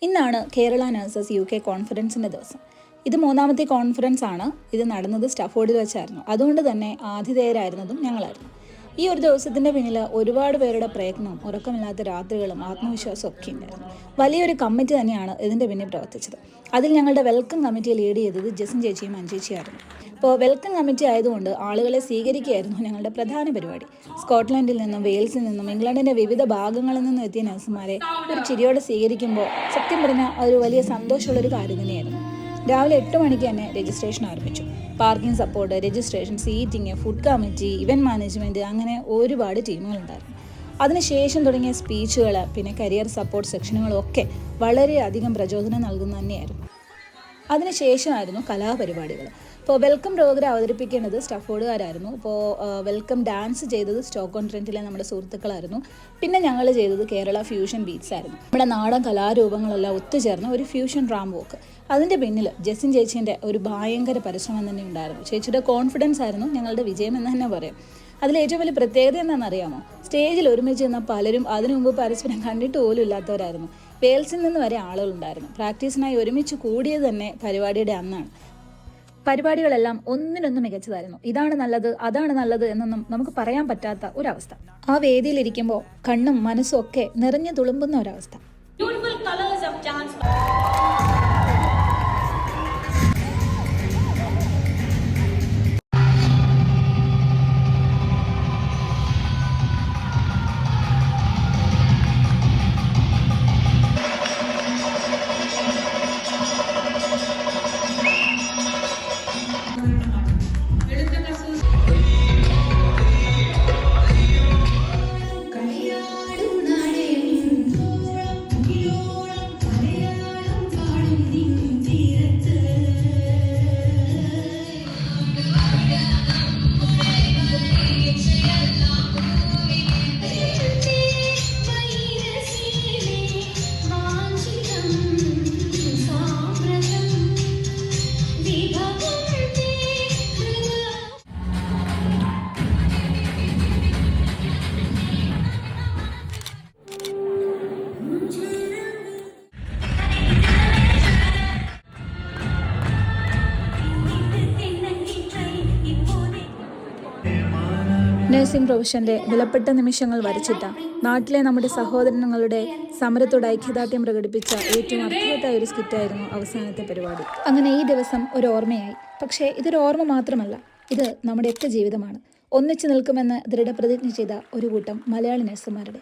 ഇന്നാണ് Kerala nurses UK കോൺഫറൻസിൻ്റെ ദിവസം. ഇത് മൂന്നാമത്തെ കോൺഫറൻസ് ആണ്. ഇത് നടന്നത് സ്റ്റാഫോർഡിൽ വെച്ചായിരുന്നു. അതുകൊണ്ട് തന്നെ ആതിഥേയരായിരുന്നതും ഞങ്ങളായിരുന്നു. ഈ ഒരു ദിവസത്തിൻ്റെ പിന്നിൽ ഒരുപാട് പേരുടെ പ്രയത്നവും ഉറക്കമില്ലാത്ത രാത്രികളും ആത്മവിശ്വാസവും ഒക്കെ ഉണ്ടായിരുന്നു. വലിയൊരു കമ്മിറ്റി തന്നെയാണ് ഇതിൻ്റെ പിന്നിൽ പ്രവർത്തിച്ചത്. അതിൽ ഞങ്ങളുടെ വെൽക്കം കമ്മിറ്റി ലീഡ് ചെയ്തത് ജെസിൻ ചേച്ചിയും മഞ്ജേച്ചിയായിരുന്നു. അപ്പോൾ വെൽക്കം കമ്മിറ്റി ആയതുകൊണ്ട് ആളുകളെ സ്വീകരിക്കുകയായിരുന്നു ഞങ്ങളുടെ പ്രധാന പരിപാടി. സ്കോട്ട്ലൻഡിൽ നിന്നും വെയിൽസിൽ നിന്നും ഇംഗ്ലണ്ടിൻ്റെ വിവിധ ഭാഗങ്ങളിൽ നിന്നും എത്തിയ നഴ്സുമാരെ ഒരു ചിരിയോടെ സ്വീകരിക്കുമ്പോൾ സത്യം പറഞ്ഞാൽ അതൊരു വലിയ സന്തോഷമുള്ളൊരു കാര്യം തന്നെയായിരുന്നു. രാവിലെ 8 മണിക്ക് തന്നെ രജിസ്ട്രേഷൻ ആരംഭിച്ചു. Parking support, registration, seating, food committee, event management, അങ്ങനെ ഒരുപാട് ടീമുകളുണ്ടായിരുന്നു. അതിനുശേഷം തുടങ്ങിയ സ്പീച്ചുകൾ, പിന്നെ കരിയർ സപ്പോർട്ട് സെക്ഷനുകളും ഒക്കെ വളരെയധികം പ്രചോദനം നൽകുന്ന തന്നെയായിരുന്നു. അതിനുശേഷമായിരുന്നു കലാപരിപാടികൾ. ഇപ്പോൾ വെൽക്കം പ്രോഗ്രാം അവതരിപ്പിക്കേണ്ടത് സ്റ്റാഫോർഡുകാരായിരുന്നു. ഇപ്പോൾ വെൽക്കം ഡാൻസ് ചെയ്തത് സ്റ്റോക്ക് ഓൺ ട്രെൻറ്റിലെ നമ്മുടെ സുഹൃത്തുക്കളായിരുന്നു. പിന്നെ ഞങ്ങൾ ചെയ്തത് കേരള ഫ്യൂഷൻ ബീറ്റ്സ് ആയിരുന്നു. നമ്മുടെ നാടൻ കലാരൂപങ്ങളെല്ലാം ഒത്തുചേർന്ന് ഒരു ഫ്യൂഷൻ റാം വോക്ക്. അതിൻ്റെ പിന്നിൽ ജെസിൻ ചേച്ചീൻ്റെ ഒരു ഭയങ്കര പരിശ്രമം തന്നെ ഉണ്ടായിരുന്നു. ചേച്ചിയുടെ കോൺഫിഡൻസ് ആയിരുന്നു ഞങ്ങളുടെ വിജയം എന്ന് തന്നെ പറയാം. അതിലേറ്റവും വലിയ പ്രത്യേകത എന്താണെന്നറിയാമോ? സ്റ്റേജിൽ ഒരുമിച്ച് നിന്ന പലരും അതിനു മുമ്പ് പരസ്പരം കണ്ടിട്ട് പോലും ഇല്ലാത്തവരായിരുന്നു. വെയിൽസിൽ നിന്ന് വരെ ആളുകളുണ്ടായിരുന്നു. പ്രാക്ടീസിനായി ഒരുമിച്ച് കൂടിയത് തന്നെ പരിപാടിയുടെ അന്നാണ്. പരിപാടികളെല്ലാം ഒന്നിനൊന്നും മികച്ചതായിരുന്നു. ഇതാണ് നല്ലത്, അതാണ് നല്ലത് എന്നൊന്നും നമുക്ക് പറയാൻ പറ്റാത്ത ഒരവസ്ഥ. ആ വേദിയിലിരിക്കുമ്പോൾ കണ്ണും മനസ്സും ഒക്കെ നിറഞ്ഞു തുളുമ്പുന്ന ഒരവസ്ഥ. നഴ്സിംഗ് പ്രൊഫഷൻ്റെ വിലപ്പെട്ട നിമിഷങ്ങൾ വരച്ചിട്ട നാട്ടിലെ നമ്മുടെ സഹോദരങ്ങളുടെ സമരത്തോട് ഐക്യദാർഢ്യം പ്രകടിപ്പിച്ച ഏറ്റവും അർത്ഥവത്തായ ഒരു സ്കിറ്റായിരുന്നു അവസാനത്തെ പരിപാടി. അങ്ങനെ ഈ ദിവസം ഒരു ഓർമ്മയായി. പക്ഷേ ഇതൊരു ഓർമ്മ മാത്രമല്ല, ഇത് നമ്മുടെയൊക്കെ ജീവിതമാണ്. ഒന്നിച്ചു നിൽക്കുമെന്ന് ദൃഢപ്രതിജ്ഞ ചെയ്ത ഒരു കൂട്ടം മലയാളി നഴ്സുമാരുടെ.